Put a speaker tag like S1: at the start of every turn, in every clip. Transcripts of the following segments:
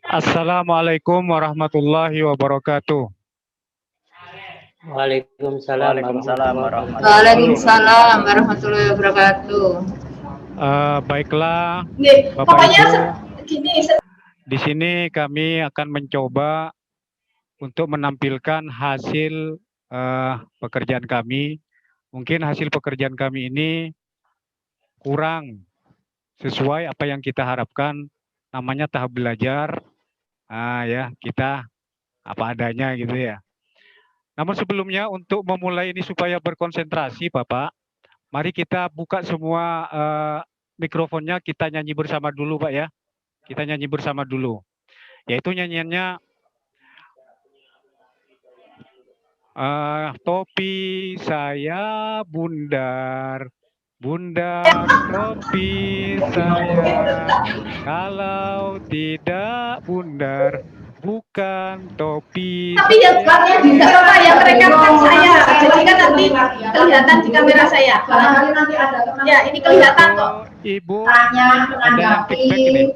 S1: Assalamualaikum warahmatullahi wabarakatuh.
S2: Waalaikumsalam
S3: Waalaikumsalam warahmatullahi wabarakatuh.
S1: Baiklah, Bapak
S3: Pokoknya
S1: Ibu, di sini kami akan mencoba untuk menampilkan hasil pekerjaan kami. Mungkin hasil pekerjaan kami ini kurang sesuai apa yang kita harapkan. Namanya tahap belajar, ya kita apa adanya gitu ya. Namun sebelumnya untuk memulai ini supaya berkonsentrasi, Bapak, mari kita buka semua mikrofonnya, kita nyanyi bersama dulu, Pak ya. Kita nyanyi bersama dulu. Yaitu nyanyiannya topi saya bundar, bundar topi saya, kalau tidak bundar bukan topi.
S3: Tapi yang tidak apa yang merekam saya, jadi kan nanti kelihatan di kamera saya. Ya ini kelihatan kok.
S1: Ibu
S3: Tanya
S1: menanggapi.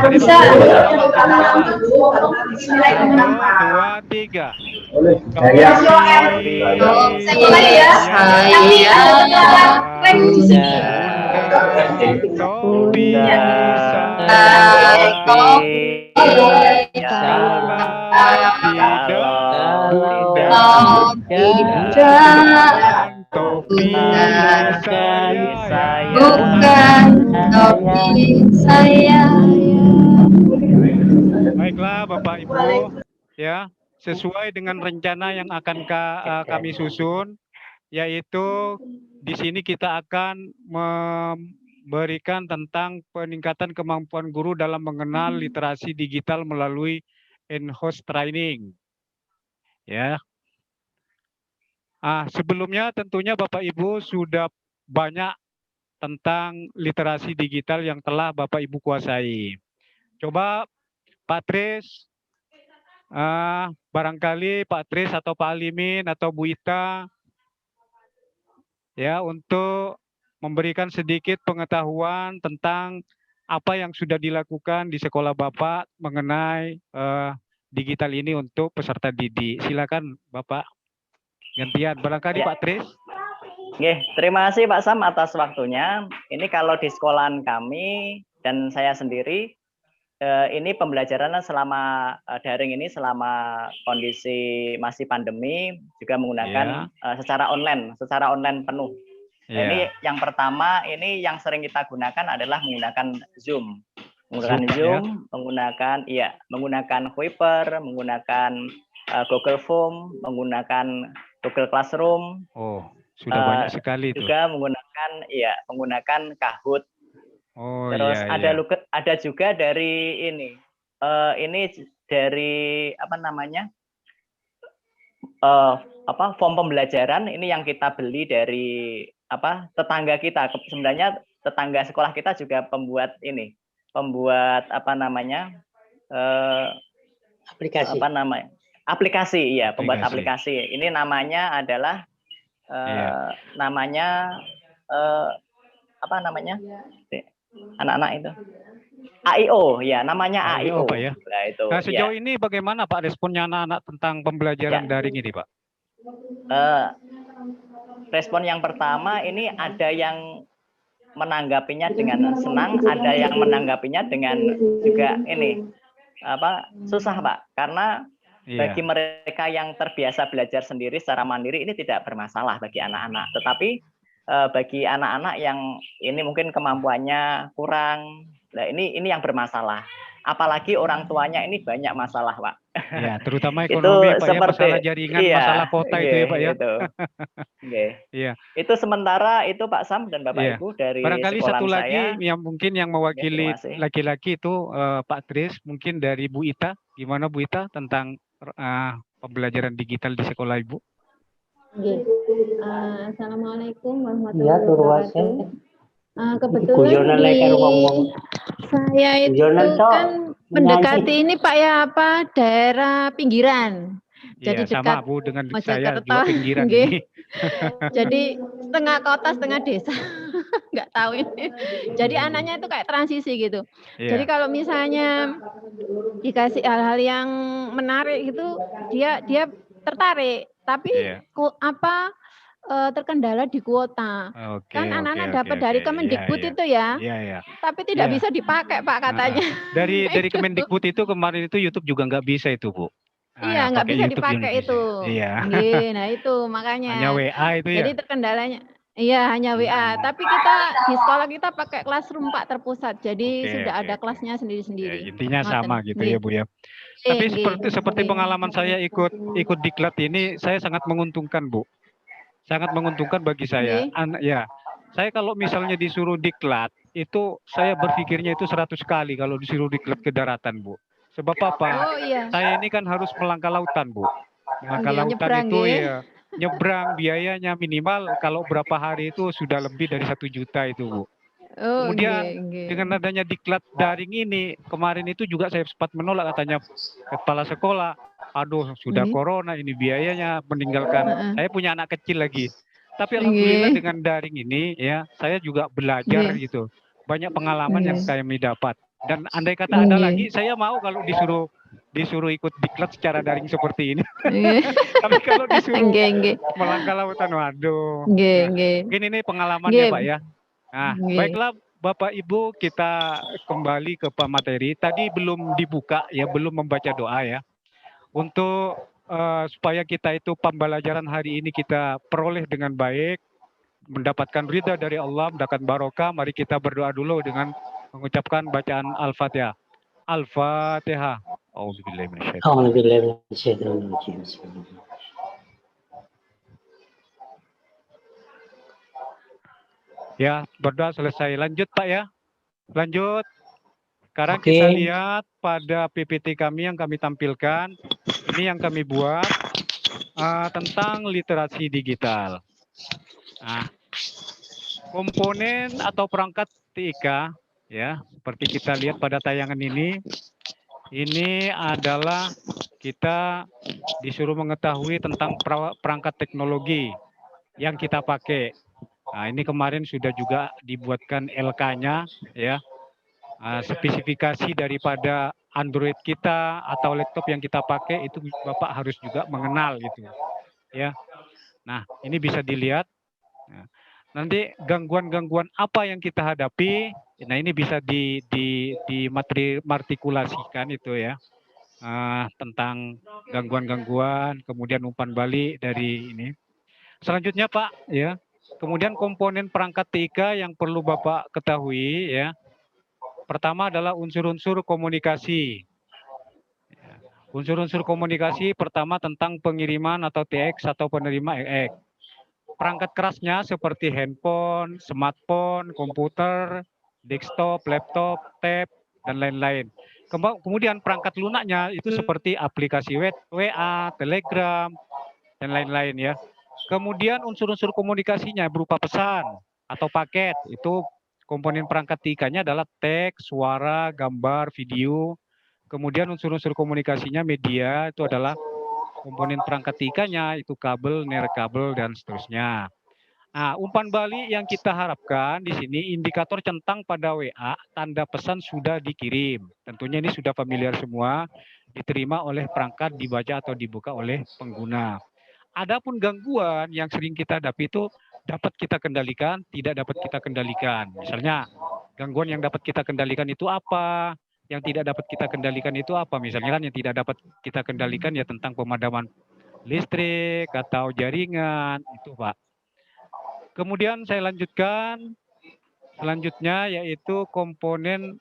S3: Bisa.
S1: 2, 3.
S3: Saya bukan topi saya.
S1: Baiklah Bapak Ibu, ya sesuai dengan rencana yang akan kami susun, yaitu di sini kita akan memberikan tentang peningkatan kemampuan guru dalam mengenal literasi digital melalui in-house training. Ya. Sebelumnya tentunya Bapak Ibu sudah banyak tentang literasi digital yang telah Bapak Ibu kuasai. Coba Pak Tris, barangkali Pak Tris atau Pak Alimin atau Bu Ita, ya untuk memberikan sedikit pengetahuan tentang apa yang sudah dilakukan di sekolah Bapak mengenai digital ini untuk peserta didik. Silakan Bapak gantian, barangkali ya. Pak Tris.
S2: Oke, terima kasih Pak Sam atas waktunya. Ini kalau di sekolahan kami dan saya sendiri, ini pembelajaran selama daring ini selama kondisi masih pandemi juga menggunakan secara online penuh. Ini yang pertama, ini yang sering kita gunakan adalah menggunakan Zoom, menggunakan Viber, menggunakan Google Form, menggunakan Google Classroom.
S1: Oh, sudah banyak sekali itu.
S2: Juga menggunakan Kahoot. Terus ada juga dari ini dari apa namanya form pembelajaran ini yang kita beli dari tetangga kita. Sebenarnya tetangga sekolah kita juga pembuat apa namanya aplikasi ya, pembuat aplikasi. Ini namanya adalah namanya apa namanya anak-anak itu AIO ya, namanya AIO.
S1: Pak ya. Nah, sejauh ini bagaimana Pak responnya anak-anak tentang pembelajaran daring ini Pak?
S2: Respon yang pertama ini ada yang menanggapinya dengan senang, ada yang menanggapinya dengan juga susah Pak, karena bagi mereka yang terbiasa belajar sendiri secara mandiri ini tidak bermasalah bagi anak-anak, tetapi bagi anak-anak yang ini mungkin kemampuannya kurang, nah ini yang bermasalah. Apalagi orang tuanya ini banyak masalah, Pak.
S1: Ya, terutama ekonomi, Pak, masalah jaringan, masalah kota itu ya, Pak ya.
S2: Iya. Itu sementara itu Pak Sam dan Bapak Ibu dari
S1: barangkali
S2: sekolahan
S1: satu
S2: saya.
S1: lagi yang mungkin yang mewakili laki-laki itu Pak Tris, mungkin dari Bu Ita. Gimana Bu Ita tentang pembelajaran digital di sekolah Ibu?
S4: Assalamualaikum warahmatullahi wabarakatuh. Kebetulan saya itu kan mendekati ini Pak ya, daerah pinggiran. Jadi
S1: sama
S4: dekat
S1: Bu dengan saya juga pinggiran.
S4: Jadi setengah kota setengah desa. nggak tahu ini. Jadi anaknya itu kayak transisi gitu. Jadi kalau misalnya dikasih hal-hal yang menarik gitu, dia tertarik. Tapi terkendala di kuota. Kan anak-anak dapat dari Kemendikbud itu ya. Tapi tidak bisa dipakai Pak katanya.
S1: Dari Kemendikbud itu kemarin itu YouTube juga nggak bisa itu Bu.
S4: Iya, nggak bisa dipakai itu.
S1: Iya.
S4: Nah itu makanya.
S1: Hanya WA itu ya.
S4: Jadi terkendalanya. Iya, hanya WA. Tapi kita di sekolah kita pakai Classroom Pak terpusat. Jadi sudah ada kelasnya sendiri-sendiri.
S1: Ya, intinya sama gitu ya Bu ya. Tapi seperti pengalaman saya ikut diklat ini, saya sangat menguntungkan Bu. Sangat menguntungkan bagi saya. Saya kalau misalnya disuruh diklat, itu saya berpikirnya itu 100 kali kalau disuruh diklat ke daratan Bu. Sebab apa? Saya ini kan harus melangkah lautan Bu. Melangkah lautan itu ya nyebrang, biayanya minimal kalau berapa hari itu sudah lebih dari 1 juta itu Bu. Kemudian dengan adanya diklat daring ini, kemarin itu juga saya sempat menolak, katanya kepala sekolah, aduh sudah corona ini biayanya meninggalkan. Saya punya anak kecil lagi. Tapi alhamdulillah dengan daring ini ya, saya juga belajar gitu. Banyak pengalaman yang kami dapat. Dan andai kata ada lagi, saya mau kalau disuruh ikut diklat secara daring seperti ini. Tapi kalau disuruh melangkah lautan, waduh. Mungkin ini pengalamannya Pak ya. Nah, baiklah Bapak Ibu, kita kembali ke materi. Tadi belum dibuka ya, belum membaca doa ya. Untuk supaya kita itu pembelajaran hari ini kita peroleh dengan baik, mendapatkan ridha dari Allah, mendapatkan barokah, mari kita berdoa dulu dengan mengucapkan bacaan Al-Fatihah. Al-Fatihah. A'udzubillahi minasyaitonir rajim. Ya, berdoa selesai. Lanjut Pak ya. Lanjut. Sekarang kita lihat pada PPT kami yang kami tampilkan. Ini yang kami buat tentang literasi digital. Nah, komponen atau perangkat TIK ya, seperti kita lihat pada tayangan ini adalah kita disuruh mengetahui tentang perangkat teknologi yang kita pakai. Nah, ini kemarin sudah juga dibuatkan LK-nya ya. Spesifikasi daripada Android kita atau laptop yang kita pakai itu Bapak harus juga mengenal gitu ya. Nah, ini bisa dilihat. Nah, nanti gangguan-gangguan apa yang kita hadapi, nah ini bisa dimartikulasikan itu ya, tentang gangguan-gangguan, kemudian umpan balik dari ini. Selanjutnya Pak ya, kemudian komponen perangkat TIK yang perlu Bapak ketahui ya. Pertama adalah unsur-unsur komunikasi. Unsur-unsur komunikasi pertama tentang pengiriman atau TX atau penerima EX. Perangkat kerasnya seperti handphone, smartphone, komputer, desktop, laptop, tab, dan lain-lain. Kemudian perangkat lunaknya itu seperti aplikasi WA, Telegram, dan lain-lain ya. Kemudian unsur-unsur komunikasinya berupa pesan atau paket, itu komponen perangkat TIK-nya adalah teks, suara, gambar, video. Kemudian unsur-unsur komunikasinya media itu adalah komponen perangkat TIK-nya itu kabel, nirkabel, dan seterusnya. Nah, umpan balik yang kita harapkan di sini indikator centang pada WA, tanda pesan sudah dikirim. Tentunya ini sudah familiar semua, diterima oleh perangkat, dibaca atau dibuka oleh pengguna. Adapun gangguan yang sering kita hadapi itu dapat kita kendalikan, tidak dapat kita kendalikan. Misalnya, gangguan yang dapat kita kendalikan itu apa? Yang tidak dapat kita kendalikan itu apa? Misalnya kan yang tidak dapat kita kendalikan ya tentang pemadaman listrik atau jaringan, itu Pak. Kemudian saya lanjutkan, selanjutnya yaitu komponen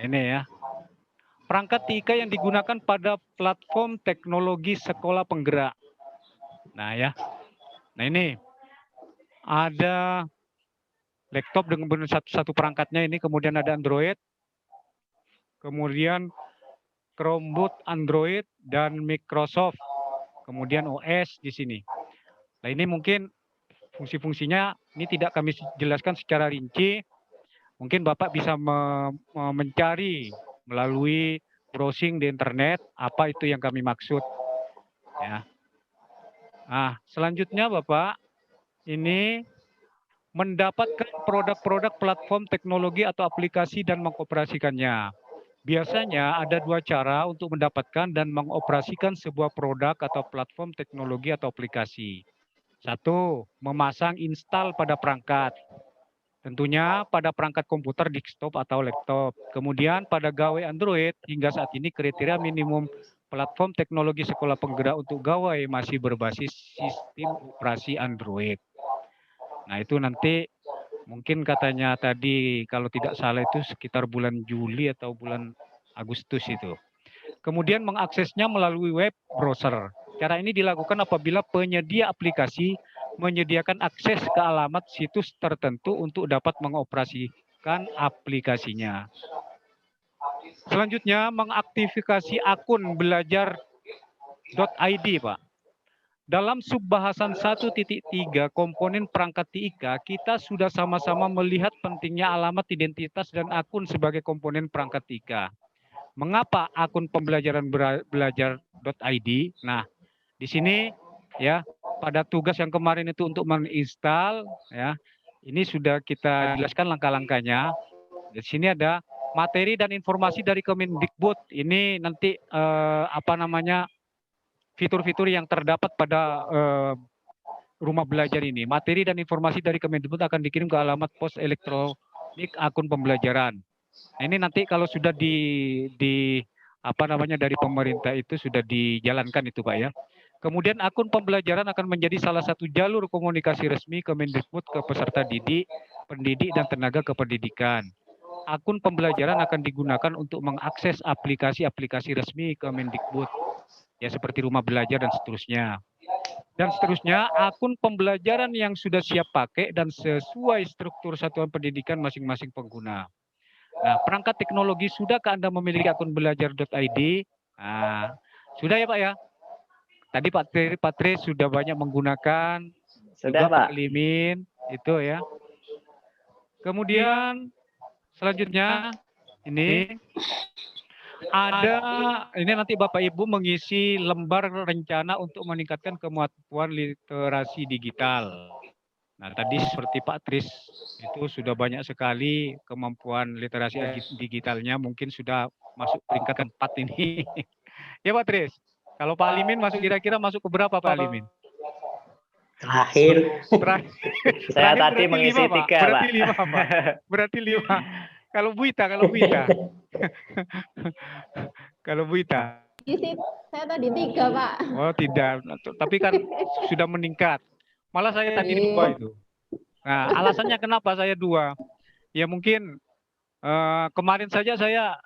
S1: ini ya. Perangkat TIK yang digunakan pada platform teknologi sekolah penggerak. Nah ya. Nah ini ada laptop dengan satu perangkatnya ini, kemudian ada Android, kemudian Chromebook Android dan Microsoft, kemudian OS di sini. Nah ini mungkin fungsi-fungsinya ini tidak kami jelaskan secara rinci. Mungkin Bapak bisa mencari melalui browsing di internet apa itu yang kami maksud. Ya. Nah, selanjutnya Bapak, ini mendapatkan produk-produk platform teknologi atau aplikasi dan mengoperasikannya. Biasanya ada dua cara untuk mendapatkan dan mengoperasikan sebuah produk atau platform teknologi atau aplikasi. Satu, memasang install pada perangkat. Tentunya pada perangkat komputer, desktop atau laptop. Kemudian pada gawai Android, hingga saat ini kriteria minimum platform teknologi sekolah penggerak untuk gawai masih berbasis sistem operasi Android. Nah, itu nanti mungkin katanya tadi kalau tidak salah itu sekitar bulan Juli atau bulan Agustus itu. Kemudian mengaksesnya melalui web browser. Cara ini dilakukan apabila penyedia aplikasi menyediakan akses ke alamat situs tertentu untuk dapat mengoperasikan aplikasinya. Selanjutnya, mengaktifasi akun belajar.id, Pak. Dalam subbahasan 1.3 komponen perangkat TIK, kita sudah sama-sama melihat pentingnya alamat identitas dan akun sebagai komponen perangkat TIK. Mengapa akun pembelajaran belajar.id? Nah, di sini ya pada tugas yang kemarin itu untuk menginstal ya. Ini sudah kita jelaskan langkah-langkahnya. Di sini ada materi dan informasi dari Kemendikbud. Ini nanti fitur-fitur yang terdapat pada rumah belajar ini. Materi dan informasi dari Kemendikbud akan dikirim ke alamat pos elektronik akun pembelajaran. Nah, ini nanti kalau sudah dari pemerintah itu sudah dijalankan itu, Pak ya. Kemudian akun pembelajaran akan menjadi salah satu jalur komunikasi resmi Kemendikbud ke peserta didik, pendidik dan tenaga kependidikan. Akun pembelajaran akan digunakan untuk mengakses aplikasi-aplikasi resmi Kemendikbud. Ya seperti rumah belajar dan seterusnya. Dan seterusnya, akun pembelajaran yang sudah siap pakai dan sesuai struktur satuan pendidikan masing-masing pengguna. Nah, perangkat teknologi, sudahkah Anda memiliki akun belajar.id? Nah, sudah ya Pak ya? Tadi Pak Tri sudah banyak menggunakan.
S2: Sudah
S1: juga
S2: Pak.
S1: Pak Limin, itu ya. Kemudian, selanjutnya, ini nanti Bapak Ibu mengisi lembar rencana untuk meningkatkan kemampuan literasi digital. Nah, tadi seperti Pak Tris itu sudah banyak sekali kemampuan literasi digitalnya, mungkin sudah masuk peringkat 4 ini. Ya Pak Tris, kalau Pak Alimin masuk kira-kira masuk ke berapa Pak Alimin?
S5: Terakhir.
S2: Saya tadi mengisi 3 Pak.
S1: Berarti 5 Pak. Berarti 5. Kalau Bu Ita. Kalau Bu Ita.
S4: Saya tadi 3 Pak.
S1: Oh tidak, tapi kan sudah meningkat. Malah saya tadi 2 itu. Nah, alasannya kenapa saya 2? Ya mungkin kemarin saja saya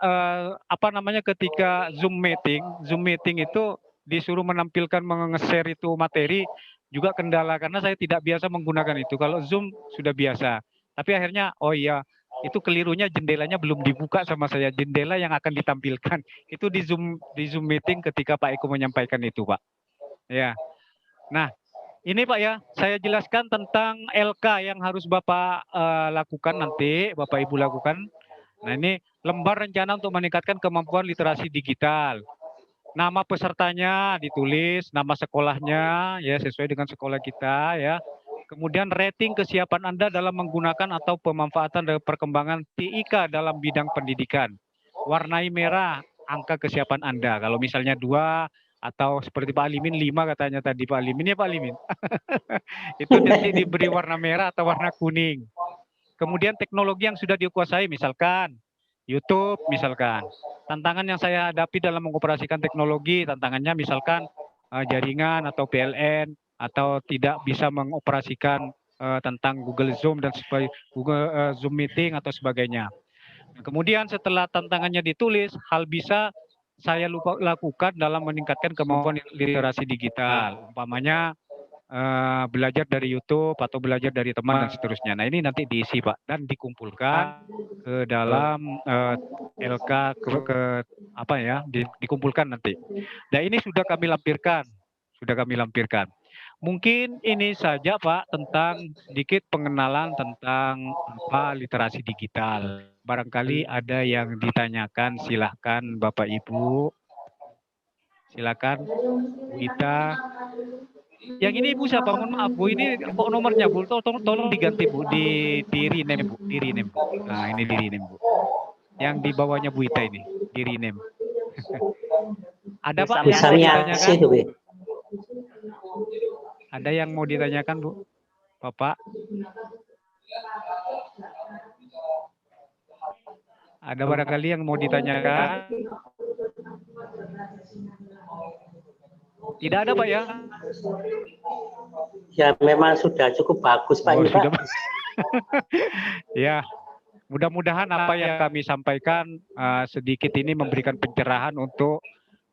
S1: ketika Zoom meeting itu disuruh menampilkan nge-share itu materi juga kendala karena saya tidak biasa menggunakan itu. Kalau Zoom sudah biasa. Tapi akhirnya oh iya, itu kelirunya jendelanya belum dibuka sama saya. Jendela yang akan ditampilkan itu di Zoom meeting ketika Pak Eko menyampaikan itu, Pak. Ya. Nah, ini Pak ya, saya jelaskan tentang LK yang harus Bapak lakukan nanti, Bapak Ibu lakukan. Nah, ini lembar rencana untuk meningkatkan kemampuan literasi digital. Nama pesertanya ditulis, nama sekolahnya ya sesuai dengan sekolah kita ya. Kemudian rating kesiapan Anda dalam menggunakan atau pemanfaatan dan perkembangan TIK dalam bidang pendidikan. Warnai merah angka kesiapan Anda. Kalau misalnya 2 atau seperti Pak Alimin 5 katanya tadi Pak Alimin ya Pak Alimin. Itu nanti diberi warna merah atau warna kuning. Kemudian teknologi yang sudah dikuasai misalkan YouTube misalkan. Tantangan yang saya hadapi dalam mengoperasikan teknologi, tantangannya misalkan jaringan atau PLN atau tidak bisa mengoperasikan tentang Google Zoom dan Google Zoom Meeting atau sebagainya. Kemudian setelah tantangannya ditulis, hal bisa saya lakukan dalam meningkatkan kemampuan literasi digital. Umpamanya belajar dari YouTube atau belajar dari teman dan seterusnya. Nah ini nanti diisi Pak dan dikumpulkan ke dalam LK dikumpulkan nanti. Nah ini sudah kami lampirkan. Mungkin ini saja Pak tentang sedikit pengenalan tentang literasi digital. Barangkali ada yang ditanyakan, silahkan Bapak Ibu. Silakan kita. Yang ini Ibu siapa? Mohon maaf Bu, ini kok nomornya Bu? Tolong diganti Bu, di rename Bu, di rename Bu. Nah ini di rename Bu. Yang di bawahnya Bu Ita ini, di rename. Ada Pak yang mau ditanyakan? Ada yang mau ditanyakan Bu? Bapak? Ada barangkali yang mau ditanyakan? Tidak ada Pak ya?
S5: Ya memang sudah cukup bagus Pak.
S1: Oh,
S5: ini, Pak.
S1: Ya, mudah-mudahan apa yang kami sampaikan sedikit ini memberikan pencerahan untuk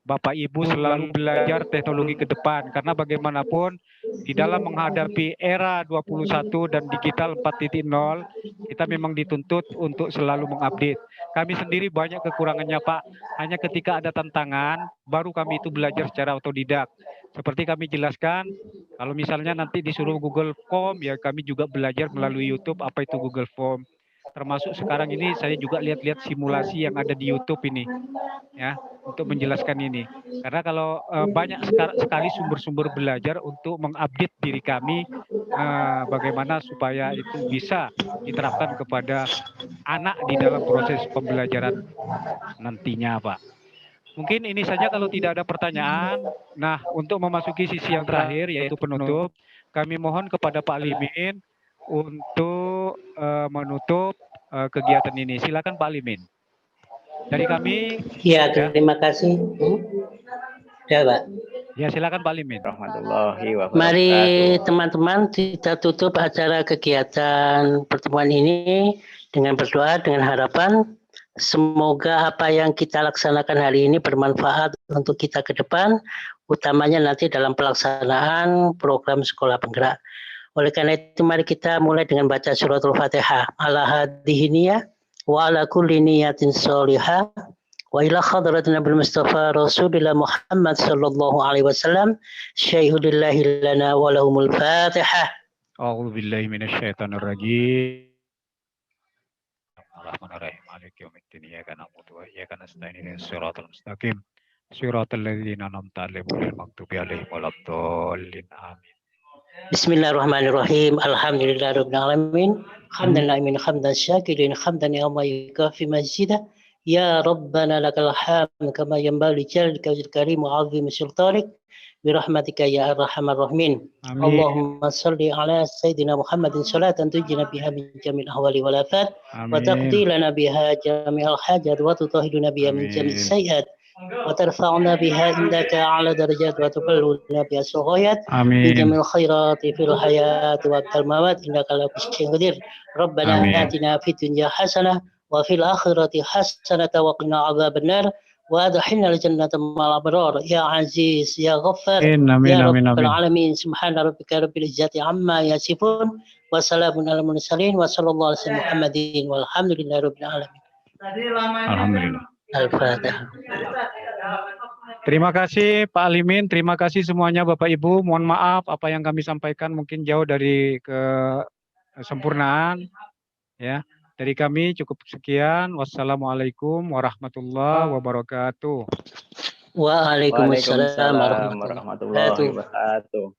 S1: Bapak Ibu selalu belajar teknologi ke depan, karena bagaimanapun di dalam menghadapi era 21 dan digital 4.0 kita memang dituntut untuk selalu mengupdate. Kami sendiri banyak kekurangannya Pak, hanya ketika ada tantangan baru kami itu belajar secara otodidak. Seperti kami jelaskan, kalau misalnya nanti disuruh Google Form, ya kami juga belajar melalui YouTube apa itu Google Form. Termasuk sekarang ini saya juga lihat-lihat simulasi yang ada di YouTube ini, ya, untuk menjelaskan ini. Karena kalau banyak sekali sumber-sumber belajar untuk mengupdate diri kami, bagaimana supaya itu bisa diterapkan kepada anak di dalam proses pembelajaran nantinya, Pak. Mungkin ini saja kalau tidak ada pertanyaan. Nah, untuk memasuki sisi yang terakhir, yaitu penutup, kami mohon kepada Pak Limin untuk menutup kegiatan ini. Silakan Pak Limin. Dari kami.
S5: Ya, terima kasih. Ya, Pak.
S1: Ya, silakan Pak Limin.
S5: Mari teman-teman kita tutup acara kegiatan pertemuan ini dengan berdoa, dengan harapan semoga apa yang kita laksanakan hari ini bermanfaat untuk kita ke depan, utamanya nanti dalam pelaksanaan program sekolah penggerak. Oleh karena itu mari kita mulai dengan baca suratul Fatihah. Ala hadhihi niyah wa ala kulli niyatin sholihah wa ila hadratin Nabi Mustafa Rasulillah Muhammad sallallahu alaihi wasallam syaihulillahi lana wa lahumul Fatihah.
S1: A'udzu billahi minasyaitonir rajim. Bismillahirrahmanirrahim. Maliki yaumiddin. Iyyaka na'budu wa iyyaka nasta'in. Ihdinas siratal mustaqim. Siratal ladzina an'amta 'alaihim ghairil maghdubi 'alaihim waladdallin. Amin.
S5: Bismillahirrahmanirrahim. Alhamdulillahirabbil alamin. Hamdan na'imin hamdan syakirin hamdan yawma yukafi majidah. Ya Rabbana lakal hamd kama yanbaghi li jalalika wajhil karim wa 'azimi sultanik bi rahmatika ya arhamar rahimin. Allahumma shalli ala sayyidina Muhammadin salatan tujina biha min jamil ahwali wal afat wa taqdi lana biha jami'al hajat wa tutahhiruna biha min jami'is sayyi'at وترفعنا بها عندك أعلى درجات وتبلغنا بها الغايات من جميع الخيرات في الحياة وفي الممات إنك على كل شيء قدير ربنا آتنا في الدنيا حسنة وفي الآخرة حسنة وقنا عذاب النار وأدخلنا الجنة مع الأبرار يا عزيز يا غفار يا رب العالمين سبحان ربك رب العزة عما يصفون وسلام على المرسلين وصلى الله على سيدنا محمد والحمد لله رب العالمين.
S1: Alhamdulillah.
S5: Al-Fatihah.
S1: Terima kasih Pak Limin, terima kasih semuanya Bapak Ibu. Mohon maaf apa yang kami sampaikan mungkin jauh dari kesempurnaan. Ya, dari kami cukup sekian. Wassalamualaikum warahmatullahi wabarakatuh.
S5: Waalaikumsalam warahmatullahi wabarakatuh.